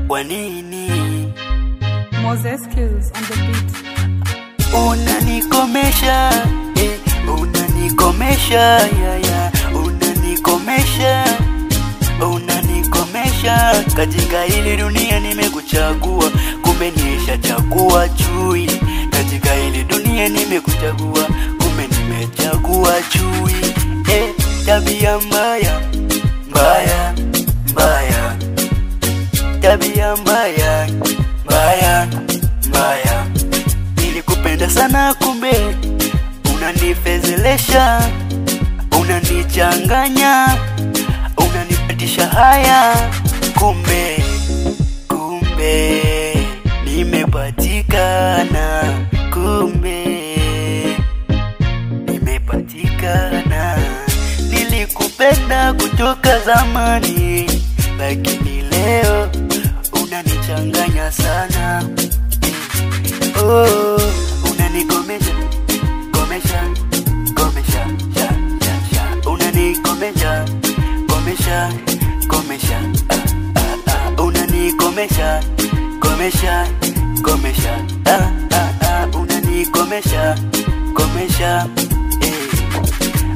kwa nini? Moses Skills on the beat. Unanikomesha, unanikomesha, ya, unanikomesha, unanikomesha. Katika hili dunia nimekuchagua, kumbe nishachagua chui. Katika hili dunia nimekuchagua, kumbe nimechagua chui. Tabia mbaya, mbaya, mbaya. Tabia mbaya, mbaya, mbaya. Nilikupenda sana kumbe unanifezelesha, unanichanganya, unanipatisha haya. Kumbe nimepatikana, kumbe nimepatikana. Nilikupenda kutoka zamani, lakini leo unanichanganya sana. Unanikomesha, komesha, komesha, unanikomesha, komesha, komesha, unanikomesha, komesha, komesha, unanikomesha, komesha.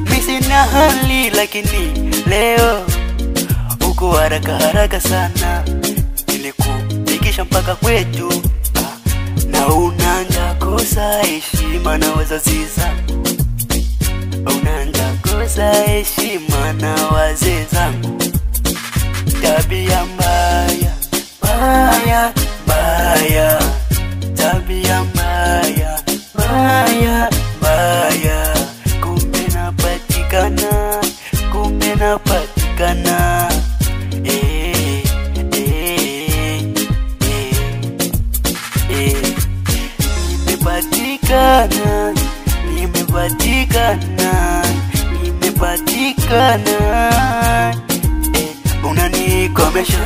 Mimi sina hali lakini leo uko haraka haraka sana. Nilikufikisha mpaka kwetu, na unaanza kosa heshima na wazazi zangu. Unaanza kosa heshima na wazee zangu. Tabia mbaya, mbaya, mbaya. Tabia mbaya, mbaya, mbaya. Kumbe napatikana, kumbe napatikana. Nimepatikana, nimepatikana, nimepatikana. Unanikomesha,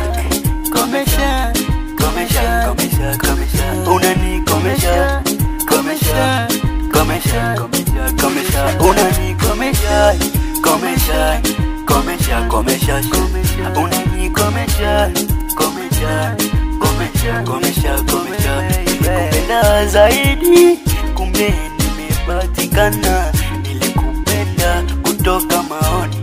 komesha, komesha, komesha, komesha. Unanikomesha, komesha, komesha, komesha, komesha. Unanikomesha, komesha, komesha, komesha, komesha. Unanikomesha, komesha, komesha, komesha, komesha. Nilikupenda zaidi, kumbe nimepatikana. Nilikupenda kutoka maoni,